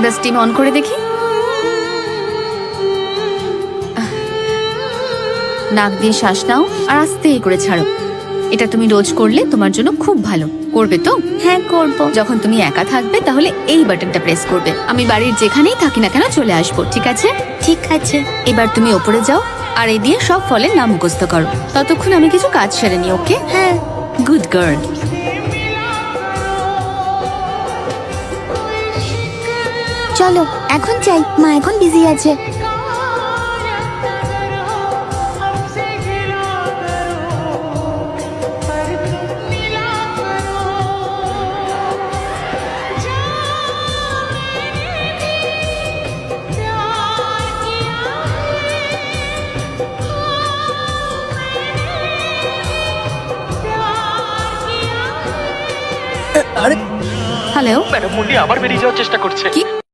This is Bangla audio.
এবার স্টিম অন করে দেখি। নাক দিয়ে শ্বাস নাও আর আস্তে করে ছাড়ো। এটা তুমি রোজ করলে তোমার জন্য খুব ভালো। করবে তো? হ্যাঁ করব। যখন তুমি একা থাকবে তাহলে এই বাটনটা প্রেস করবে। আমি বাড়ির যেখানেই থাকি না কেন চলে আসবো, ঠিক আছে? ঠিক আছে। এবার তুমি ওপরে যাও আর এই দিয়ে সব ফলের নাম মুখস্থ করো। ততক্ষণ আমি কিছু কাজ সেরে নি, ওকে? হ্যাঁ। Good girl. চলো এখন যাই, মা এখন বিজি আছে। আরে হ্যালো, ম্যাডাম মুন্নি আবার বেরিয়ে যাওয়ার চেষ্টা করছে। কি?